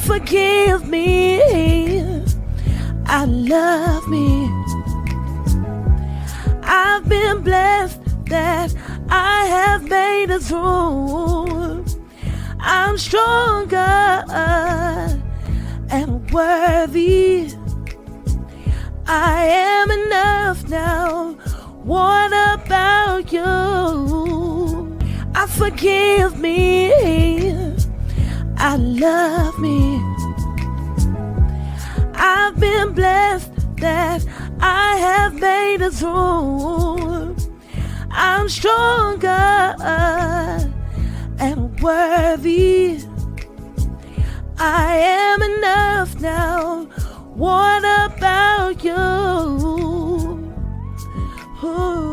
Forgive me, I love me. I've been blessed that I have made it through. I'm stronger and worthy. I am enough now. What about you? I forgive me, I love me. I've been blessed that I have made it through. I'm stronger and worthy. I am enough now. What about you? Ooh,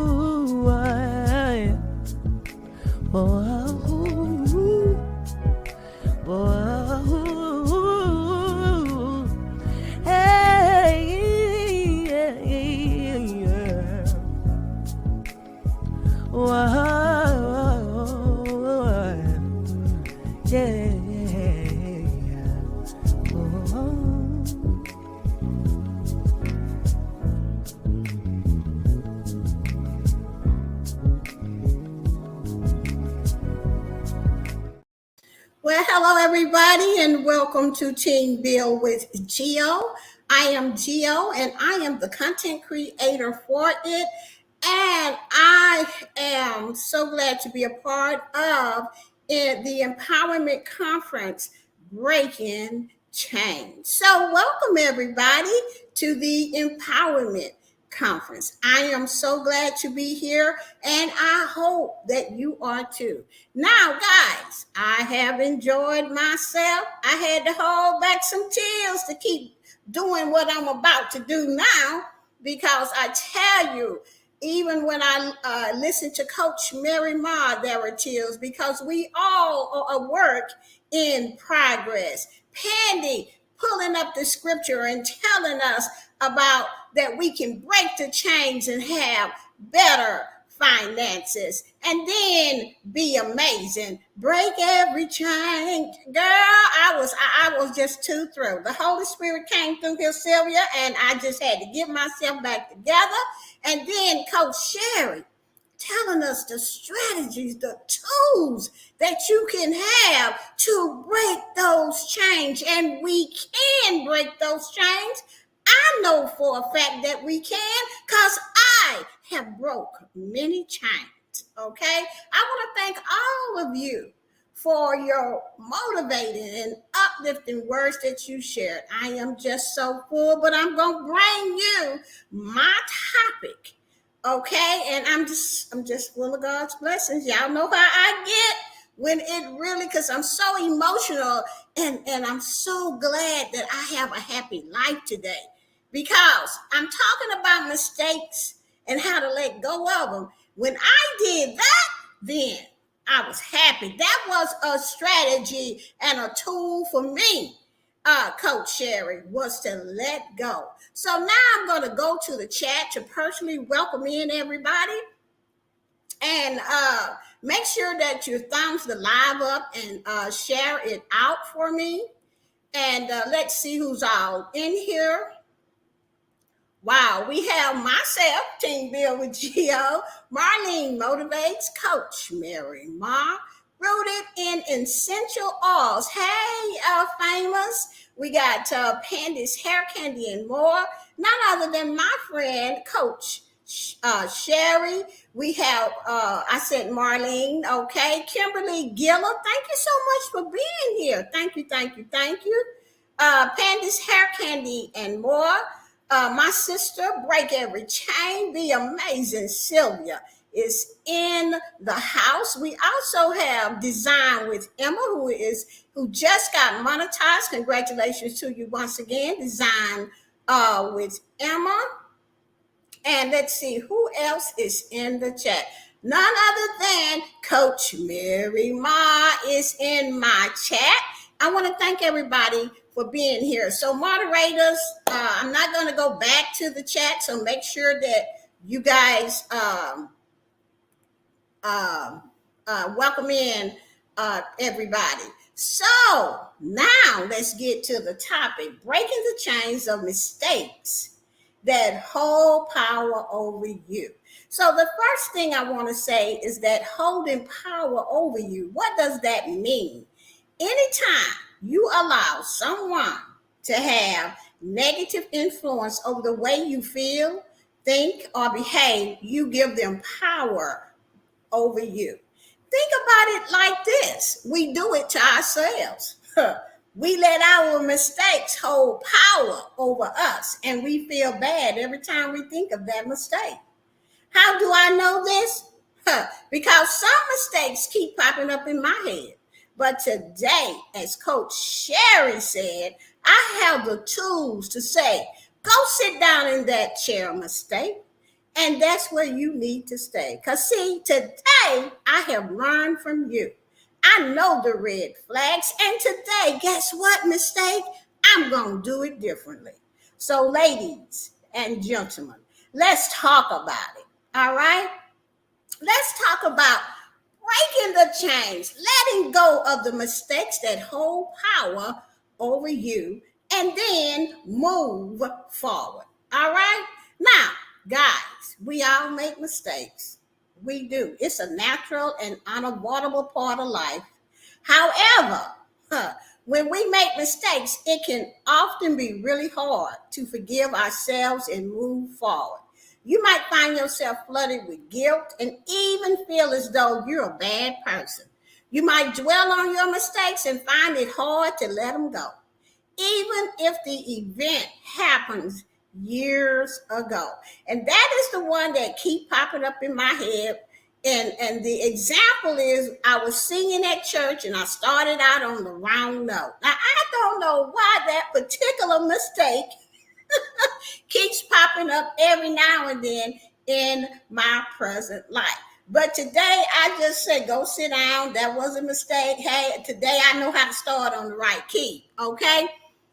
Well, hello everybody, and welcome to Team Build with Geo. I am Geo, and I am the content creator for it, and I am so glad to be a part of the Empowerment Conference, Breaking Chains. So welcome everybody to the Empowerment Conference. I am so glad to be here, and I hope that you are too. Now, guys, I have enjoyed myself. I had to hold back some tears to keep doing what I'm about to do now, because I tell you, even when I listened to Coach Mary Mah, there were tears, because we all are a work in progress. Pandi pulling up the scripture and telling us about that we can break the chains and have better finances, and then be amazing. Break every chain. Girl, I was just too thrilled. The Holy Spirit came through here, Sylvia, and I just had to get myself back together. And then Coach Sherri telling us the strategies, the tools that you can have to break those chains. And we can break those chains. I know for a fact that we can, because I have broke many chains, okay? I want to thank all of you for your motivating and uplifting words that you shared. I am just so full, but I'm going to bring you my topic, okay? And I'm just full of God's blessings. Y'all know how I get when it really, because I'm so emotional, and I'm so glad that I have a happy life today. Because I'm talking about mistakes and how to let go of them. When I did that, then I was happy. That was a strategy and a tool for me, Coach Sherri, was to let go. So now I'm going to go to the chat to personally welcome in everybody. And make sure that you thumbs the live up and share it out for me. And let's see who's all in here. Wow, we have myself, Team Build with Geo, Marlene Motivates, Coach Mary Mah, rooted in essential oils. Hey, famous. We got Pandi's Hair Candy and more. None other than my friend, Coach Sherri. We have, I said Marlene, okay. Kimberly Giller, thank you so much for being here. Thank you, thank you, thank you. Pandi's Hair Candy and more. My sister, Break Every Chain, the Amazing Sylvia is in the house. We also have Design with Emma, who just got monetized. Congratulations to you once again, Design with Emma. And let's see who else is in the chat. None other than Coach Mary Mah is in my chat. I want to thank everybody for being here. So, moderators, I'm not going to go back to the chat, so make sure that you guys welcome in everybody. So, now let's get to the topic, breaking the chains of mistakes that hold power over you. So the first thing I want to say is that holding power over you, what does that mean? Anytime you allow someone to have negative influence over the way you feel, think, or behave, you give them power over you. Think about it like this. We do it to ourselves. We let our mistakes hold power over us, and we feel bad every time we think of that mistake. How do I know this? Because some mistakes keep popping up in my head. But today, as Coach Sherri said, I have the tools to say, go sit down in that chair, mistake. And that's where you need to stay. Because, see, today I have learned from you. I know the red flags. And today, guess what, mistake? I'm going to do it differently. So, ladies and gentlemen, let's talk about it. All right? Let's talk about breaking the chains, letting go of the mistakes that hold power over you, and then move forward. All right? Now, guys, we all make mistakes. We do. It's a natural and unavoidable part of life. However, when we make mistakes, it can often be really hard to forgive ourselves and move forward. You might find yourself flooded with guilt and even feel as though you're a bad person. You might dwell on your mistakes and find it hard to let them go, even if the event happens years ago. And that is the one that keep popping up in my head. And the example is I was singing at church and I started out on the wrong note. Now, I don't know why that particular mistake keeps popping up every now and then in my present life. But today I just said, go sit down. That was a mistake. Hey, today I know how to start on the right key. Okay.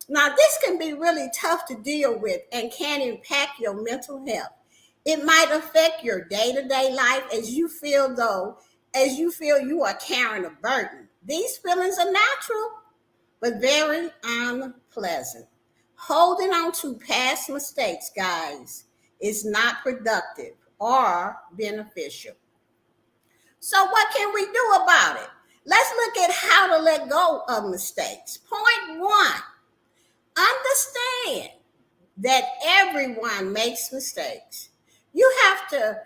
Now, this can be really tough to deal with and can impact your mental health. It might affect your day-to-day life as you feel you are carrying a burden. These feelings are natural, but very unpleasant. Holding on to past mistakes, guys, is not productive or beneficial. So what can we do about it? Let's look at how to let go of mistakes. Point one, understand that everyone makes mistakes. You have to,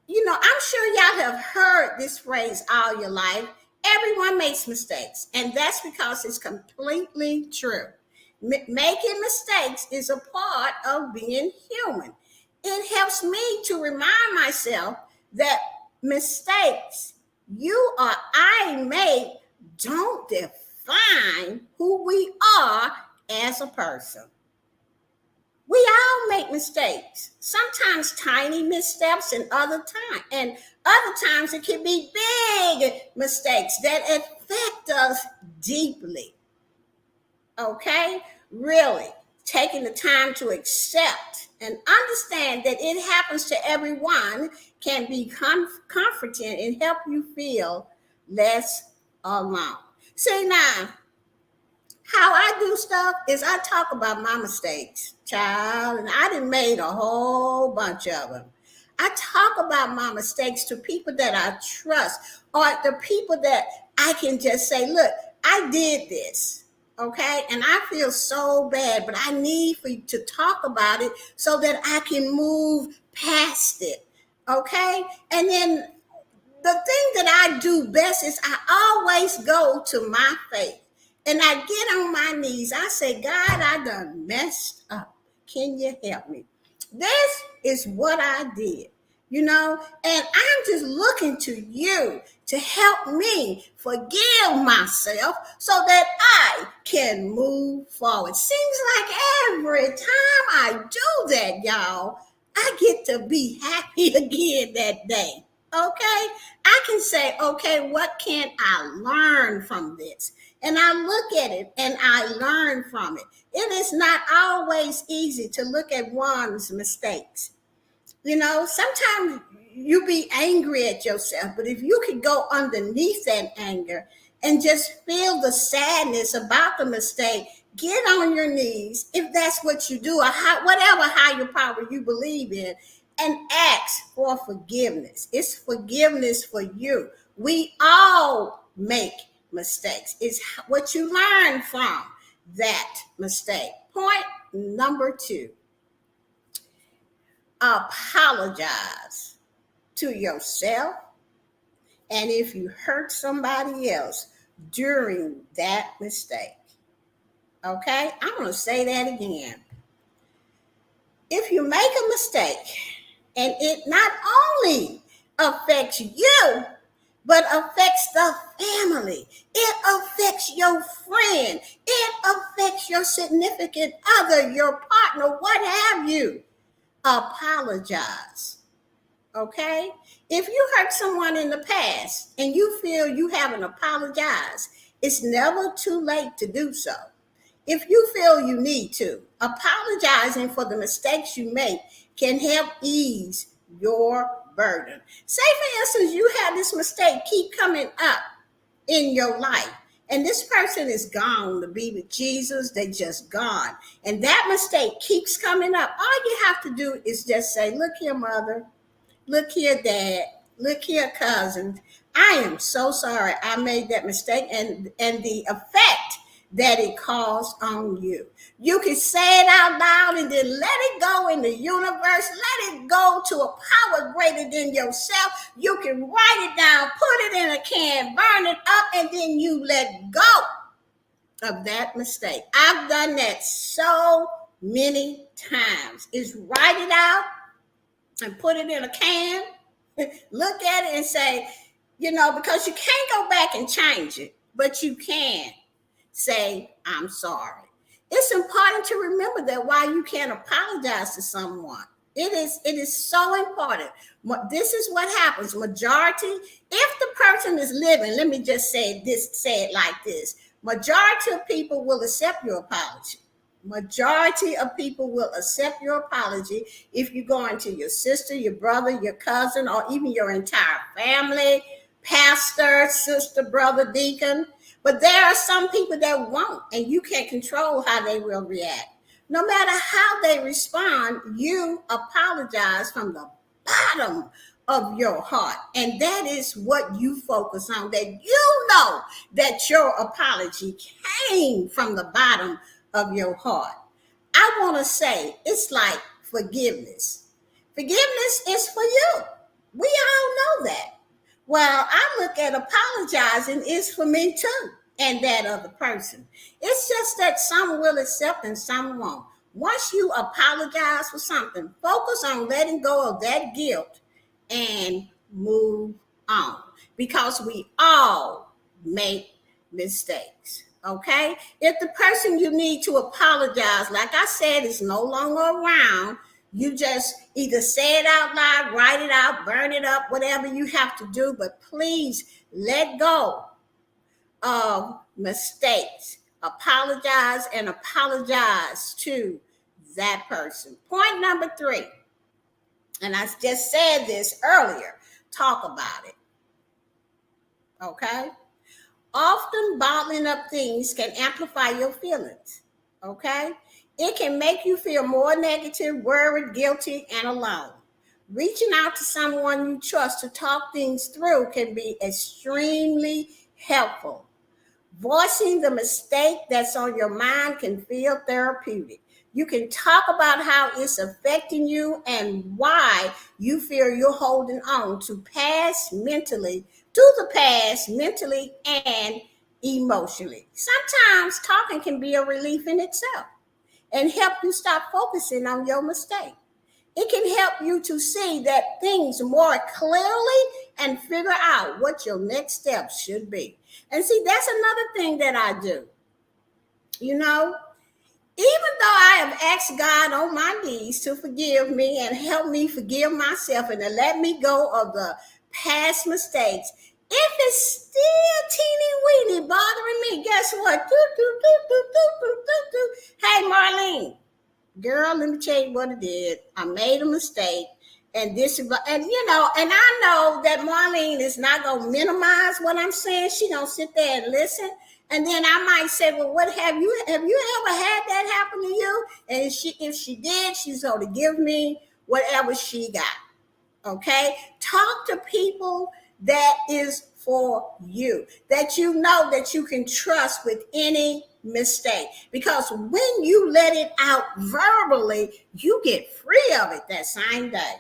I'm sure y'all have heard this phrase all your life. Everyone makes mistakes, and that's because it's completely true. Making mistakes is a part of being human. It helps me to remind myself that mistakes you or I make don't define who we are as a person. We all make mistakes. Sometimes tiny missteps, and other times it can be big mistakes that affect us deeply. Okay? Really, taking the time to accept and understand that it happens to everyone can be comforting and help you feel less alone. See, now, how I do stuff is I talk about my mistakes, child, and I done made a whole bunch of them. I talk about my mistakes to people that I trust, or the people that I can just say, look, I did this, okay? And I feel so bad, but I need for you to talk about it so that I can move past it, okay? And then the thing that I do best is I always go to my faith. And I get on my knees. I say, God, I done messed up. Can you help me? This is what I did, and I'm just looking to you to help me forgive myself so that I can move forward. Seems like every time I do that, y'all, I get to be happy again that day. Okay? I can say, okay, what can I learn from this? And I look at it and I learn from it. It is not always easy to look at one's mistakes. Sometimes you be angry at yourself, but if you could go underneath that anger and just feel the sadness about the mistake, get on your knees if that's what you do, or whatever higher power you believe in, and ask for forgiveness. It's forgiveness for you. We all make mistakes. It's what you learn from that mistake. Point number 2. Apologize to yourself, and if you hurt somebody else during that mistake. Okay? I'm going to say that again. If you make a mistake and it not only affects you, but affects the family, it affects your friend, it affects your significant other, your partner, what have you, apologize. Okay? If you hurt someone in the past and you feel you haven't apologized, it's never too late to do so. If you feel you need to, apologizing for the mistakes you make can help ease your burden. Say, for instance, you have this mistake keep coming up in your life, and this person is gone to be with Jesus. They just gone. And that mistake keeps coming up. All you have to do is just say, look here, mother. Look here, dad. Look here, cousin. I am so sorry I made that mistake, and the effect that it caused on you. You can say it out loud and then let it go in the universe. Let it go to a power greater than yourself. You can write it down, put it in a can, burn it up, and then you let go of that mistake. I've done that so many times. Is write it out and put it in a can, look at it and say, because you can't go back and change it, but you can say, I'm sorry. It's important to remember that while you can't apologize to someone, it is so important. This is what happens. Majority, if the person is living, let me just say it like this. Majority of people will accept your apology. Majority of people will accept your apology if you go into your sister, your brother, your cousin, or even your entire family, pastor, sister, brother, deacon. But there are some people that won't, and you can't control how they will react. No matter how they respond, you apologize from the bottom of your heart. And that is what you focus on, that you know that your apology came from the bottom of your heart. I want to say it's like forgiveness. Forgiveness is for you. We all know that. Well, I look at apologizing is for me too, and that other person. It's just that some will accept and some won't. Once you apologize for something, focus on letting go of that guilt and move on, because we all make mistakes. Okay? If the person you need to apologize, like I said, is no longer around, you just either say it out loud, write it out, burn it up, whatever you have to do, but please let go of mistakes. Apologize and apologize to that person. Point number 3, and I just said this earlier, talk about it. Okay? Often bottling up things can amplify your feelings. Okay? It can make you feel more negative, worried, guilty, and alone. Reaching out to someone you trust to talk things through can be extremely helpful. Voicing the mistake that's on your mind can feel therapeutic. You can talk about how it's affecting you and why you feel you're holding on to the past mentally and emotionally. Sometimes talking can be a relief in itself and help you stop focusing on your mistake. It can help you to see that things more clearly and figure out what your next step should be. And see, that's another thing that I do. You know, even though I have asked God on my knees to forgive me and help me forgive myself and to let me go of the past mistakes, if it's still teeny weeny bothering me, guess what? Hey, Marlene, girl, let me tell you what it is. I made a mistake. And and I know that Marlene is not gonna minimize what I'm saying. She gonna sit there and listen. And then I might say, well, what have you ever had that happen to you? And if she did, she's gonna give me whatever she got. Okay? Talk to people that is for you, that you know that you can trust with any mistake. Because when you let it out verbally, you get free of it that same day.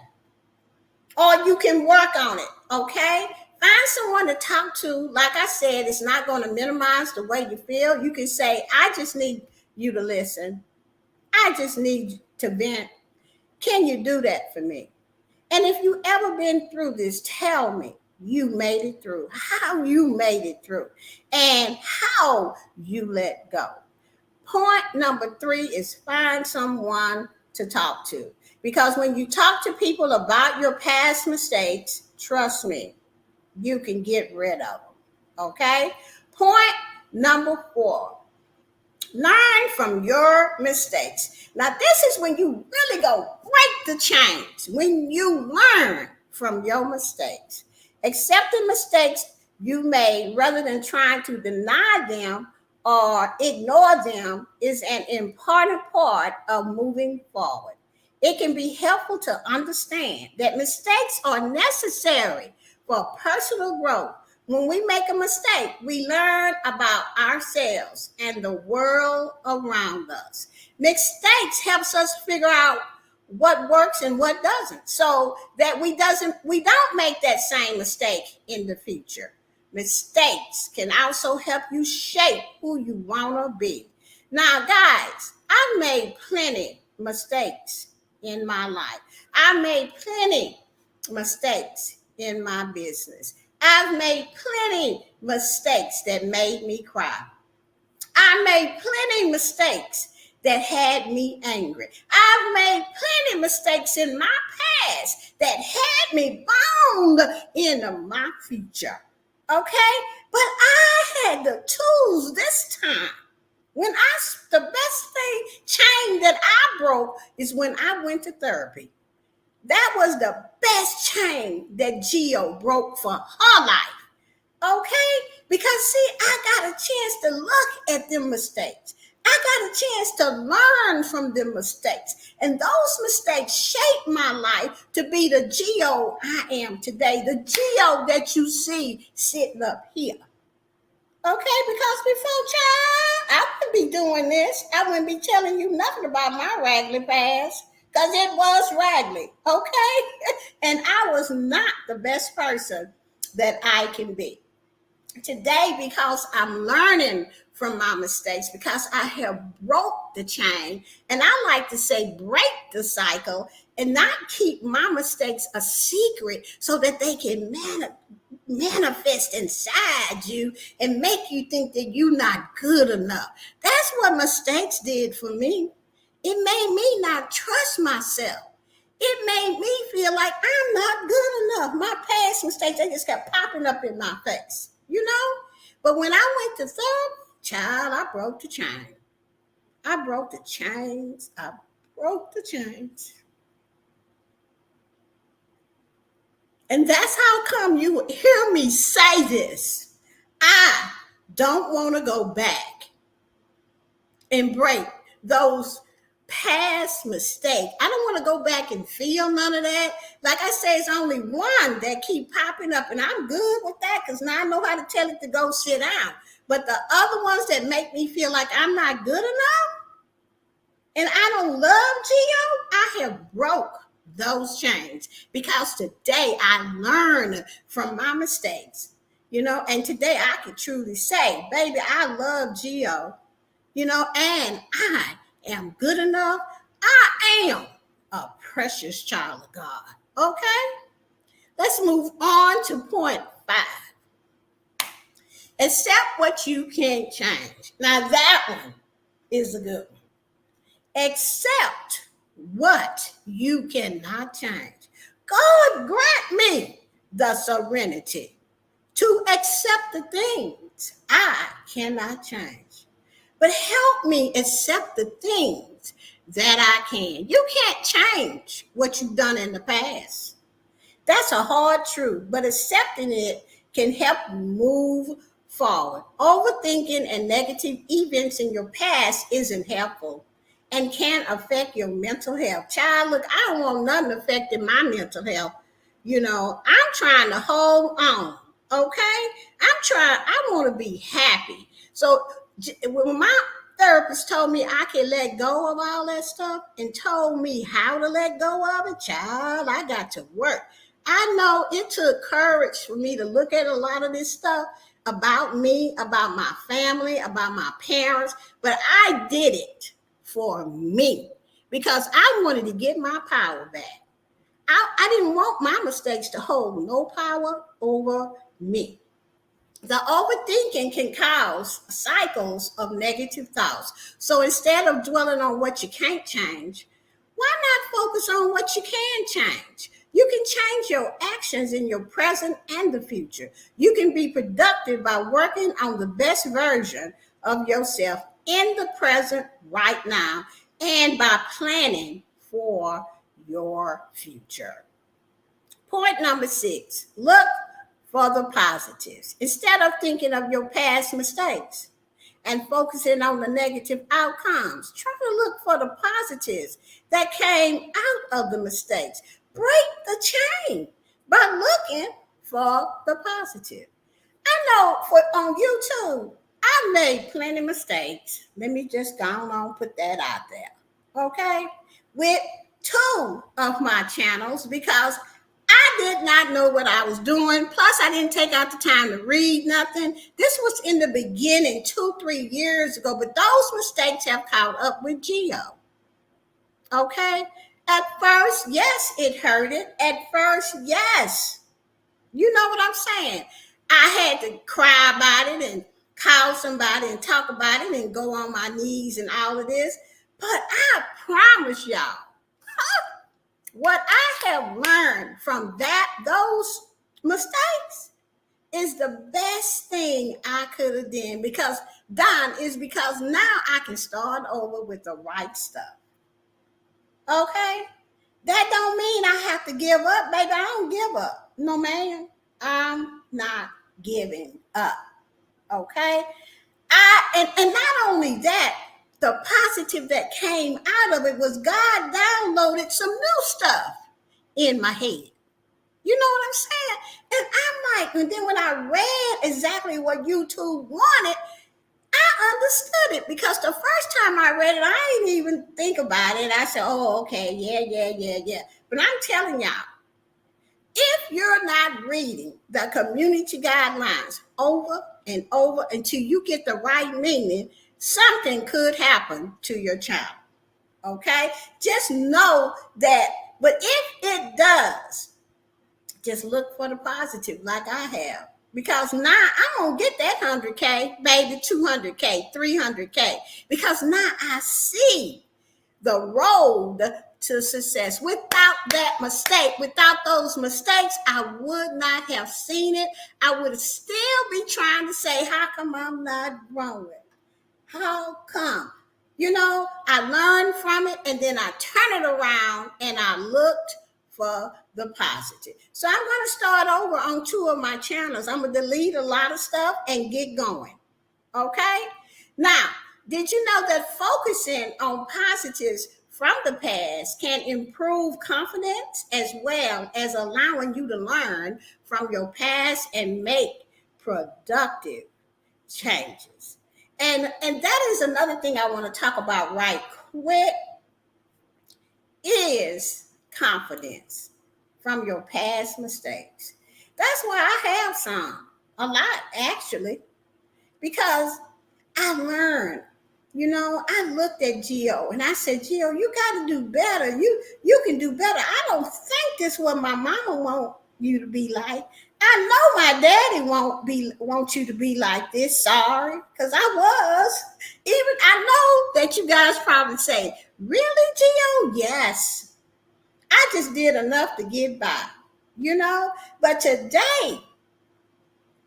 Or you can work on it, okay? Find someone to talk to. Like I said, it's not going to minimize the way you feel. You can say, I just need you to listen. I just need to vent. Can you do that for me? And if you ever been through this, tell me you made it through, how you made it through, and how you let go. Point number 3 is find someone to talk to. Because when you talk to people about your past mistakes, trust me, you can get rid of them. Okay? Point number 4. Learn from your mistakes. Now, this is when you really go break the chains, when you learn from your mistakes. Accepting mistakes you made rather than trying to deny them or ignore them is an important part of moving forward. It can be helpful to understand that mistakes are necessary for personal growth. When we make a mistake, we learn about ourselves and the world around us. Mistakes helps us figure out what works and what doesn't, so that we don't make that same mistake in the future. Mistakes can also help you shape who you want to be. Now, guys, I've made plenty mistakes in my life. I've made plenty mistakes in my business. I've made plenty mistakes that made me cry. I made plenty mistakes that had me angry. I've made plenty mistakes in my past that had me bound into my future. Okay? But I had the tools this time. The best chain that I broke is when I went to therapy. That was the best chain that Geo broke for her life. Okay? Because see, I got a chance to look at them mistakes. I got a chance to learn from them mistakes. And those mistakes shaped my life to be the Geo I am today, the Geo that you see sitting up here. Okay, because before, child, I wouldn't be doing this. I wouldn't be telling you nothing about my raggedy past because it was raggedy, okay? And I was not the best person that I can be. Today, because I'm learning from my mistakes, because I have broke the chain, and I like to say break the cycle and not keep my mistakes a secret so that they can manifest inside you and make you think that you're not good enough. That's what mistakes did for me. It made me not trust myself. It made me feel like I'm not good enough. My past mistakes, they just kept popping up in my face, you know? But when I went to therapy, child, I broke the chain. I broke the chains. I broke the chains. And that's how come you hear me say this. I don't want to go back and break those past mistakes. I don't want to go back and feel none of that. Like I say, it's only one that keep popping up, and I'm good with that because now I know how to tell it to go sit down. But the other ones that make me feel like I'm not good enough and I don't love Geo, I have broke those chains because today I learned from my mistakes. And today I can truly say, baby, I love Geo, and I am good enough. I am a precious child of God. Okay? Let's move on to point 5. Accept what you can't change. Now, that one is a good one. Accept what you cannot change. God grant me the serenity to accept the things I cannot change. But help me accept the things that I can. You can't change what you've done in the past. That's a hard truth, but accepting it can help you move forward. Overthinking and negative events in your past isn't helpful and can affect your mental health. Child, look, I don't want nothing affecting my mental health. I'm trying to hold on. Okay? I want to be happy. So when my therapist told me I could let go of all that stuff and told me how to let go of it, child, I got to work. I know it took courage for me to look at a lot of this stuff about me, about my family, about my parents, but I did it for me because I wanted to get my power back. I didn't want my mistakes to hold no power over me. The overthinking can cause cycles of negative thoughts. So instead of dwelling on what you can't change, why not focus on what you can change? You can change your actions in your present and the future. You can be productive by working on the best version of yourself in the present right now and by planning for your future. Point number 6, look for the positives. Instead of thinking of your past mistakes and focusing on the negative outcomes, try to look for the positives that came out of the mistakes. Break the chain by looking for the positive. I know on YouTube, I made plenty of mistakes. Let me just go on and put that out there. Okay? With 2 of my channels because I did not know what I was doing. Plus, I didn't take out the time to read nothing. This was in the beginning, 2-3 years ago, but those mistakes have caught up with Geo. Okay? At first, yes, it hurted. At first, yes. You know what I'm saying? I had to cry about it and call somebody and talk about it and go on my knees and all of this. But I promise y'all, what I have learned from those mistakes is the best thing I could have done because now I can start over with the right stuff. Okay? That don't mean I have to give up, baby. I don't give up. No, man. I'm not giving up. Okay? And not only that, the positive that came out of it was God downloaded some new stuff in my head. You know what I'm saying? And I'm like, and then when I read exactly what YouTube wanted, I understood it because the first time I read it, I didn't even think about it. I said, oh, okay, yeah. But I'm telling y'all, if you're not reading the community guidelines over and over until you get the right meaning, something could happen to your child. Okay? Just know that, but if it does, just look for the positive like I have. Because now I don't get that 100K, baby, 200K, 300K. Because now I see the road to success. Without those mistakes, I would not have seen it. I would still be trying to say, how come I'm not growing? How come? I learned from it and then I turned it around and I looked for the positive. So I'm going to start over on 2 of my channels. I'm going to delete a lot of stuff and get going. Okay? Now, did you know that focusing on positives from the past can improve confidence as well as allowing you to learn from your past and make productive changes? And that is another thing I want to talk about right quick is confidence from your past mistakes. That's why I have some. a lot actually, because I learned. I looked at Gio and I said, Gio, you got to do better. You can do better. I don't think this is what my mama want you to be like. I know my daddy want you to be like this. Sorry, because I was. Even I know that you guys probably say, really, Gio? Yes. I just did enough to get by. But today,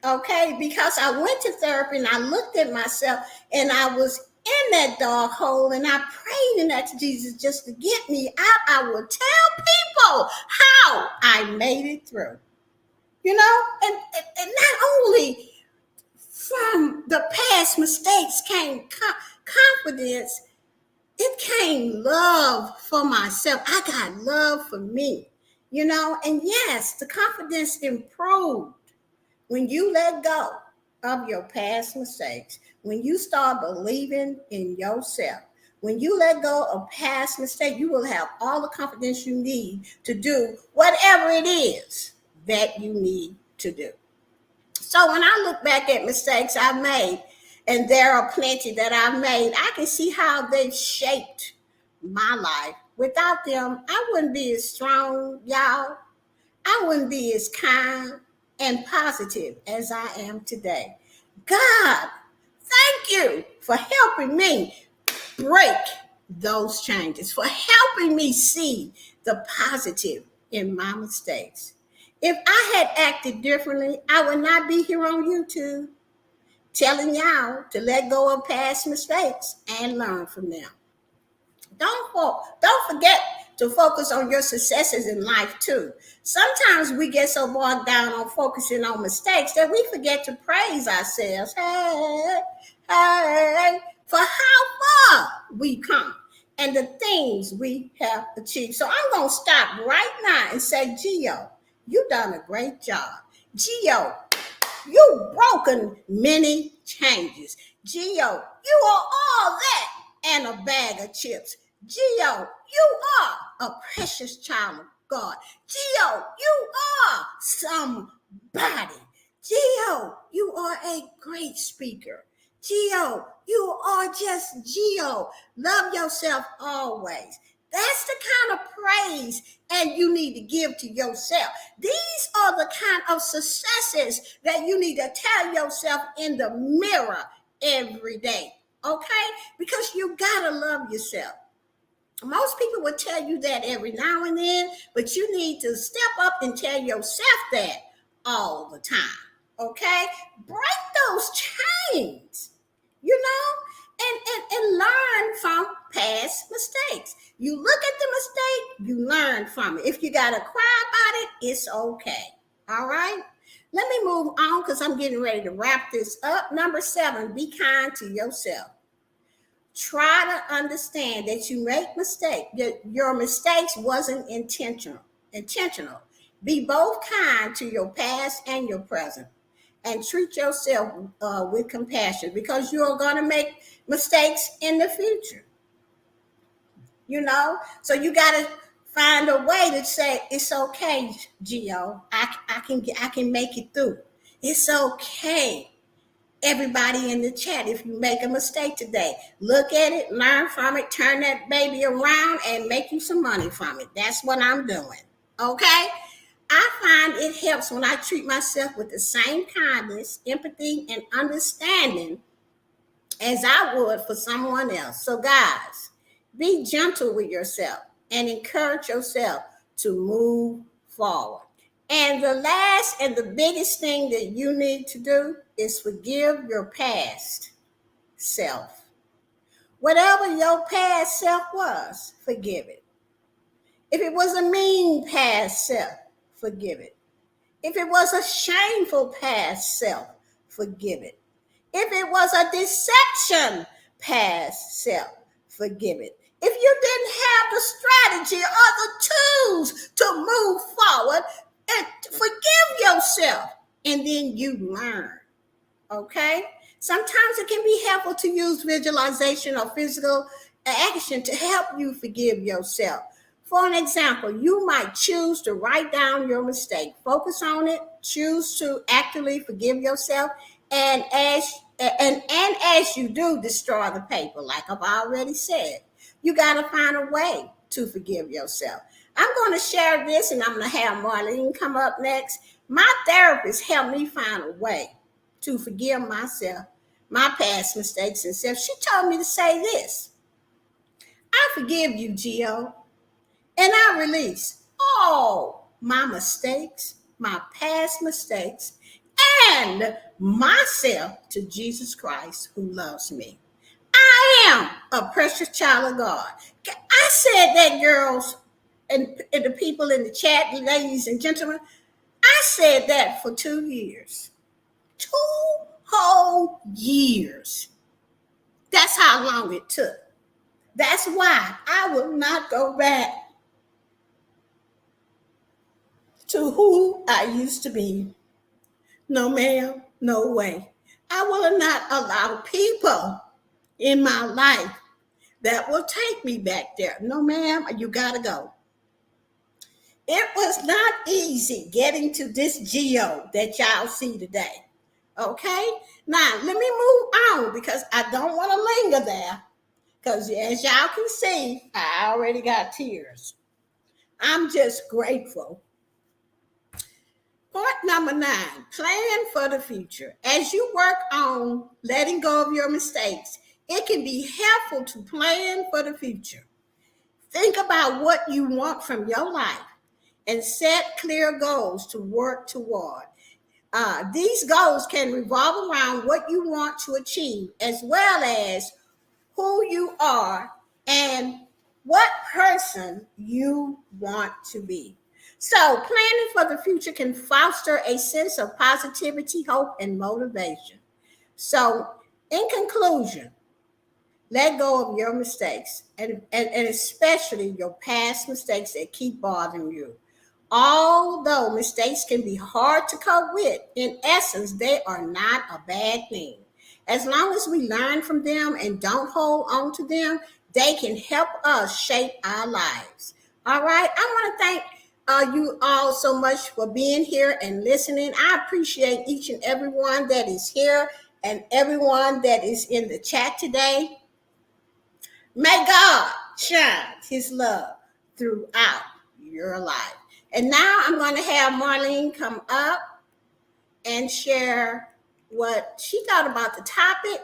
okay, because I went to therapy and I looked at myself and I was in that dark hole and I prayed and asked Jesus just to get me out. I will tell people how I made it through. And not only from the past mistakes came confidence, it came love for myself. I got love for me, and yes, the confidence improved when you let go of your past mistakes, when you start believing in yourself. When you let go of past mistakes, you will have all the confidence you need to do whatever it is that you need to do. So when I look back at mistakes I've made, and there are plenty that I've made, I can see how they've shaped my life. Without them, I wouldn't be as strong, y'all. I wouldn't be as kind and positive as I am today. God, thank you for helping me break those changes, for helping me see the positive in my mistakes. If I had acted differently, I would not be here on YouTube telling y'all to let go of past mistakes and learn from them. Don't forget to focus on your successes in life too. Sometimes we get so bogged down on focusing on mistakes that we forget to praise ourselves. Hey, for how far we come and the things we have achieved. So I'm going to stop right now and say, Gio, you done a great job. Gio, you broken many changes. Gio, you are all that and a bag of chips. Gio, you are a precious child of God. Gio, you are somebody. Gio, you are a great speaker. Gio, you are just Gio. Love yourself always. That's the kind of praise and you need to give to yourself. These are the kind of successes that you need to tell yourself in the mirror every day, okay? Because you gotta love yourself. Most people will tell you that every now and then, but you need to step up and tell yourself that all the time, okay? Break those chains, and learn from past mistakes. You look at the mistake, you learn from it. If you got to cry about it, it's okay, all right? Let me move on because I'm getting ready to wrap this up. Number 7, be kind to yourself. Try to understand that you make mistakes, that your mistakes wasn't intentional. Be both kind to your past and your present, and treat yourself with compassion, because you're going to make mistakes in the future. So you got to find a way to say, it's okay, Gio. I can make it through. It's okay. Everybody in the chat, if you make a mistake today, look at it, learn from it, turn that baby around and make you some money from it. That's what I'm doing. Okay? I find it helps when I treat myself with the same kindness, empathy, and understanding as I would for someone else. So guys, be gentle with yourself and encourage yourself to move forward. And the last and the biggest thing that you need to do is forgive your past self. Whatever your past self was, forgive it. If it was a mean past self, forgive it. If it was a shameful past self, forgive it. If it was a deception past self, forgive it. If you didn't have the strategy or the tools to move forward, and forgive yourself, and then you learn, okay? Sometimes it can be helpful to use visualization or physical action to help you forgive yourself. For an example, you might choose to write down your mistake, focus on it, choose to actively forgive yourself. And as you do, destroy the paper, like I've already said. You got to find a way to forgive yourself. I'm going to share this, and I'm going to have Marlene come up next. My therapist helped me find a way to forgive myself, my past mistakes and stuff. She told me to say this: I forgive you, Gio, and I release all my mistakes, my past mistakes, and myself to Jesus Christ who loves me. I am a precious child of God. I said that, girls, and the people in the chat, ladies and gentlemen. I said that for 2 years. 2 whole years. That's how long it took. That's why I will not go back to who I used to be. No, ma'am, no way. I will not allow people in my life that will take me back there. No, ma'am, you gotta go. It was not easy getting to this geo that y'all see today. Okay? Now, let me move on because I don't want to linger there. Because as y'all can see, I already got tears. I'm just grateful. Point number 9, plan for the future. As you work on letting go of your mistakes, it can be helpful to plan for the future. Think about what you want from your life and set clear goals to work toward. These goals can revolve around what you want to achieve, as well as who you are and what person you want to be. So, planning for the future can foster a sense of positivity, hope, and motivation. So, in conclusion, let go of your mistakes and especially your past mistakes that keep bothering you. Although mistakes can be hard to cope with, in essence, they are not a bad thing. As long as we learn from them and don't hold on to them, they can help us shape our lives. All right. I want to thank you all so much for being here and listening. I appreciate each and everyone that is here and everyone that is in the chat today. May God shine his love throughout your life. And now I'm going to have Marlene come up and share what she thought about the topic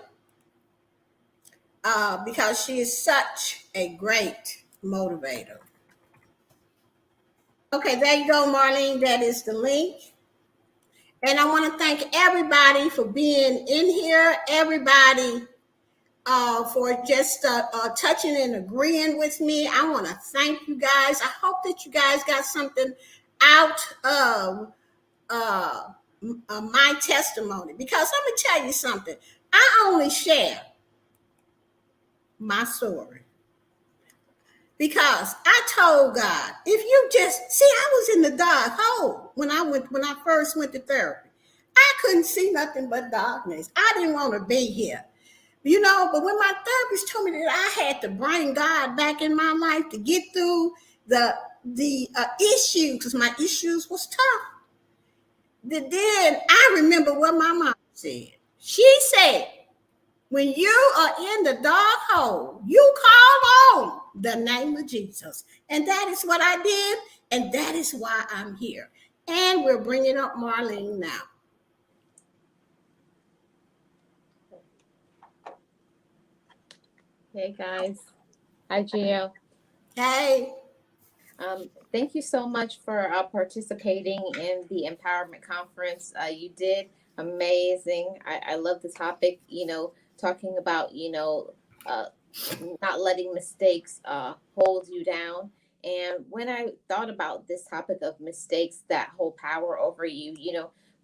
because she is such a great motivator. Okay, there you go, Marlene. That is the link. And I want to thank everybody for being in here, everybody for just touching and agreeing with me. I want to thank you guys. I hope that you guys got something out of my testimony, because let me tell you something. I only share my story because I told God, if you just see, I was in the dark hole when I first went to therapy. I couldn't see nothing but darkness. I didn't want to be here. But when my therapist told me that I had to bring God back in my life to get through the issues, because my issues was tough. Then I remember what my mom said. She said, when you are in the dark hole, you call on the name of Jesus. And that is what I did, and that is why I'm here. And we're bringing up Marlene now. Hey guys. Hi Gio. Hey. Thank you so much for participating in the empowerment conference. You did amazing. I love the topic, talking about, not letting mistakes hold you down. And when I thought about this topic of mistakes that hold power over you,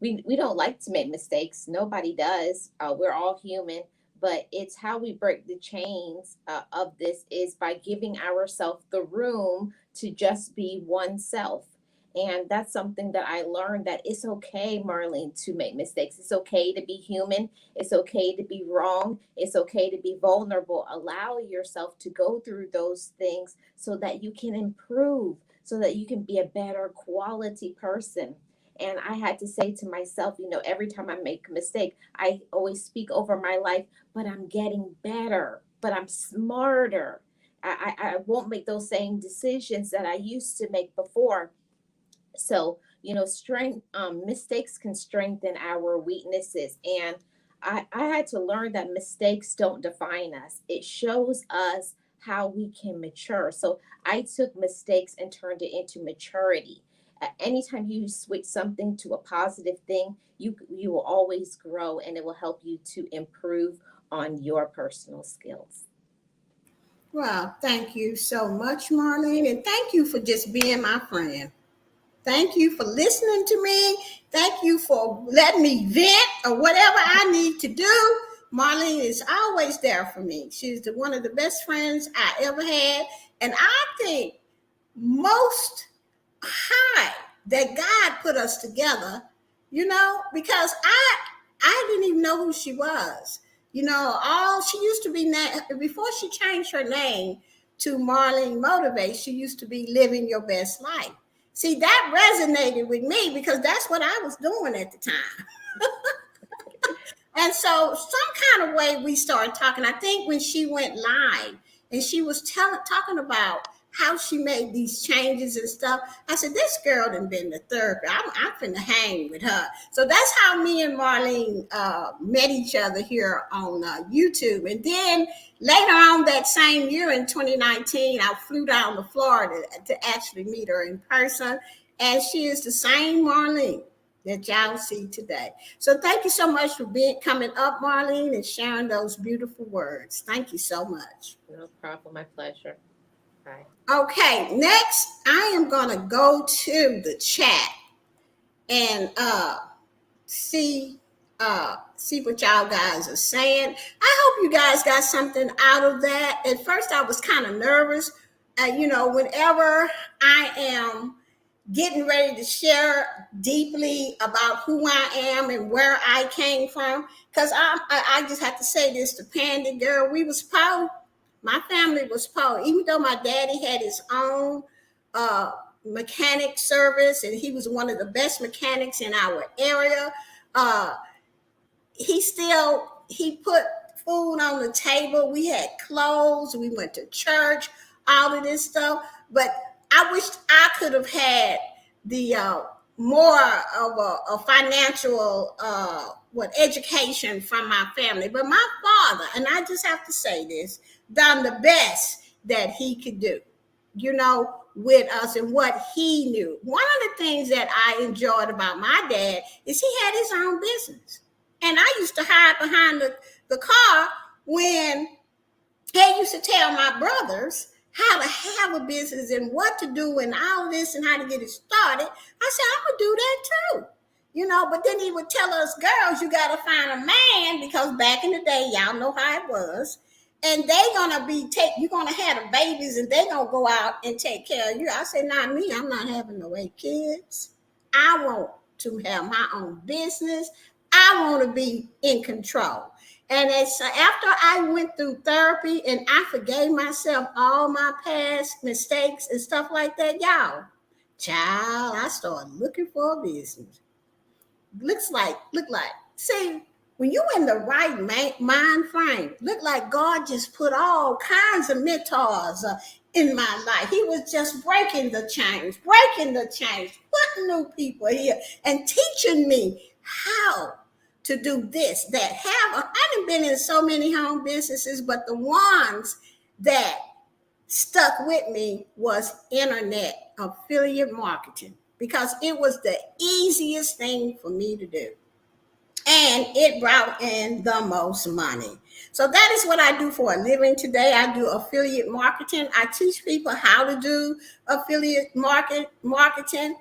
we don't like to make mistakes. Nobody does. We're all human. But it's how we break the chains of this is by giving ourselves the room to just be oneself. And that's something that I learned, that it's okay, Marlene, to make mistakes. It's okay to be human. It's okay to be wrong. It's okay to be vulnerable. Allow yourself to go through those things so that you can improve, so that you can be a better quality person. And I had to say to myself, every time I make a mistake, I always speak over my life, but I'm getting better, but I'm smarter. I won't make those same decisions that I used to make before. So, strength, mistakes can strengthen our weaknesses. And I had to learn that mistakes don't define us. It shows us how we can mature. So I took mistakes and turned it into maturity. Anytime you switch something to a positive thing, you will always grow, and it will help you to improve on your personal skills. Well, thank you so much, Marlene, and thank you for just being my friend. Thank you for listening to me. Thank you for letting me vent or whatever I need to do. Marlene is always there for me. She's one of the best friends I ever had. And I think most high that God put us together, because I didn't even know who she was. All she used to be before she changed her name to Marlene Motivates, she used to be living your best life. See, that resonated with me because that's what I was doing at the time. And so some kind of way we started talking. I think when she went live and she was talking about how she made these changes and stuff, I said, this girl done been to therapy. I'm finna hang with her. So that's how me and Marlene met each other here on YouTube. And then later on that same year in 2019, I flew down to Florida to actually meet her in person. And she is the same Marlene that y'all see today. So thank you so much for coming up, Marlene, and sharing those beautiful words. Thank you so much. No problem. My pleasure. Bye. Okay, next I am going to go to the chat and see what y'all guys are saying. I hope you guys got something out of that. At first I was kind of nervous. Whenever I am getting ready to share deeply about who I am and where I came from, because I just have to say this to Pandi, girl, we was poor. My family was poor. Even though my daddy had his own mechanic service and he was one of the best mechanics in our area, he put food on the table. We had clothes. We went to church, all of this stuff. But I wished I could have had the more of a financial education from my family. But my father, and I just have to say this, done the best that he could do, with us and what he knew. One of the things that I enjoyed about my dad is he had his own business. And I used to hide behind the car when he used to tell my brothers how to have a business and what to do and all this and how to get it started. I said, I'm going to do that too. But then he would tell us girls, you got to find a man, because back in the day, y'all know how it was. And you're going to have the babies and they're going to go out and take care of you. I said, not me. I'm not having no 8 kids. I want to have my own business. I want to be in control. And it's after I went through therapy and I forgave myself all my past mistakes and stuff like that, y'all, child, I started looking for a business. Look like, see, when you in the right mind frame, look like God just put all kinds of mentors in my life. He was just breaking the chains, putting new people here and teaching me how to do this, that I haven't been in so many home businesses, but the ones that stuck with me was internet affiliate marketing, because it was the easiest thing for me to do. And it brought in the most money. So that is what I do for a living today. I do affiliate marketing. I teach people how to do affiliate marketing.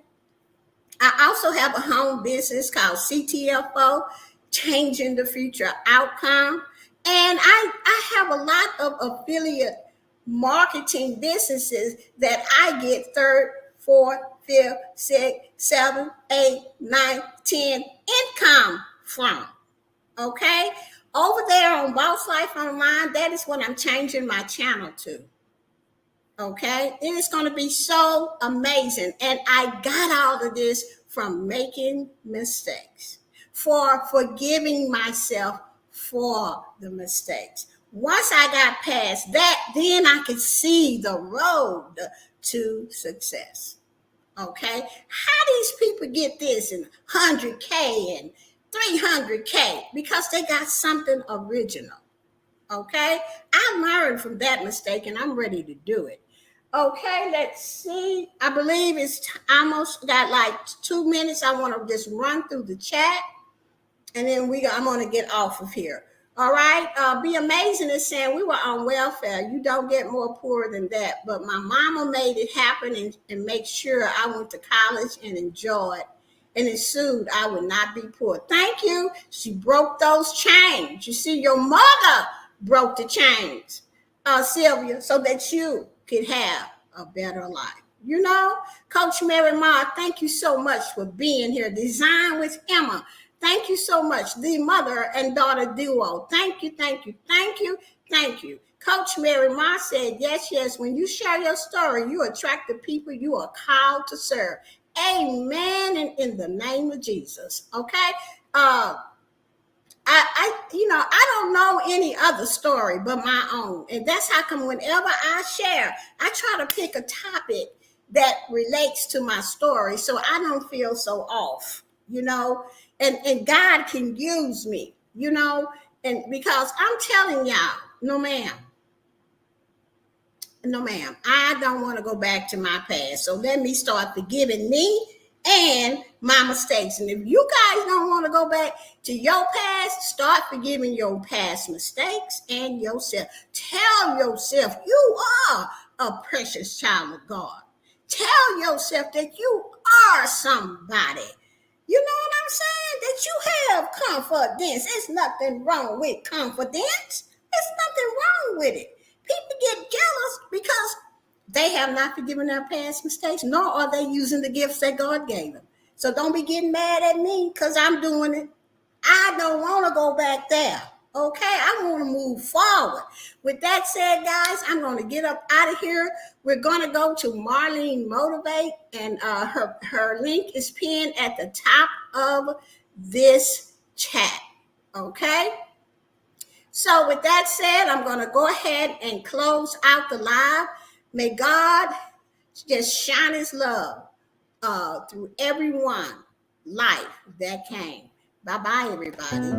I also have a home business called CTFO, Changing the Future Outcome. And I have a lot of affiliate marketing businesses that I get 3rd, 4th, 5th, 6th, 7th, 8th, 9th, 10th income from. Okay? Over there on Boss Life Online, that is what I'm changing my channel to. Okay? It is going to be so amazing. And I got all of this from making mistakes, for forgiving myself for the mistakes. Once I got past that, then I could see the road to success. Okay? How these people get this in 100K and 300K? Because they got something original. Okay? I learned from that mistake and I'm ready to do it. Okay, let's see. I believe it's almost got like 2 minutes. I want to just run through the chat and then I'm going to get off of here. All right. Be Amazing is saying we were on welfare. You don't get more poor than that. But my mama made it happen and make sure I went to college and enjoyed and ensued I would not be poor. Thank you. She broke those chains. You see, your mother broke the chains, Sylvia, so that you could have a better life. You know, Coach Mary Mah, thank you so much for being here. Design with Emma. Thank you so much. The mother and daughter duo. Thank you, thank you, thank you, thank you. Coach Mary Mah said, yes, yes, when you share your story, you attract the people you are called to serve. Amen. And in the name of Jesus. Okay. I don't know any other story but my own. And that's how come whenever I share, I try to pick a topic that relates to my story so I don't feel so off, and God can use me, and because I'm telling y'all, no ma'am, I don't want to go back to my past. So let me start forgiving me and my mistakes. And if you guys don't want to go back to your past, start forgiving your past mistakes and yourself. Tell yourself you are a precious child of God. Tell yourself that you are somebody. You know what I'm saying? That you have confidence. There's nothing wrong with confidence. There's nothing wrong with it. People get jealous because they have not forgiven their past mistakes, nor are they using the gifts that God gave them. So don't be getting mad at me because I'm doing it. I don't want to go back there. Okay, I want to move forward. With that said, guys, I'm going to get up out of here. We're going to go to Marlene Motivate, and her link is pinned at the top of this chat. Okay? So with that said, I'm going to go ahead and close out the live. May God just shine his love through everyone life that came. Bye-bye, everybody.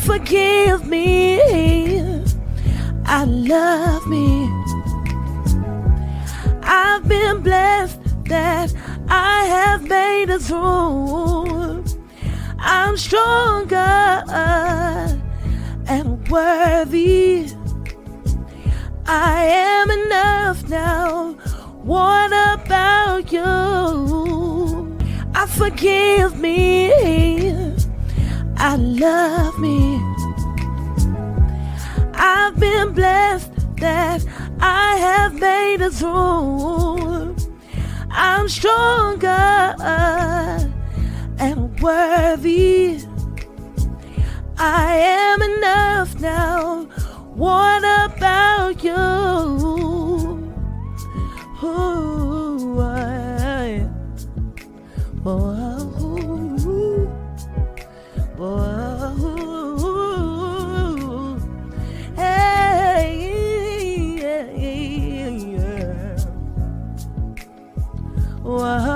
Forgive me, I love me. I've been blessed that I have made it through. I'm stronger and worthy. I am enough now. What about you? I forgive me, I love me. I've been blessed that I have made it through. I'm stronger and worthy. I am enough now. What about you? Ooh, hey, yeah. Whoa.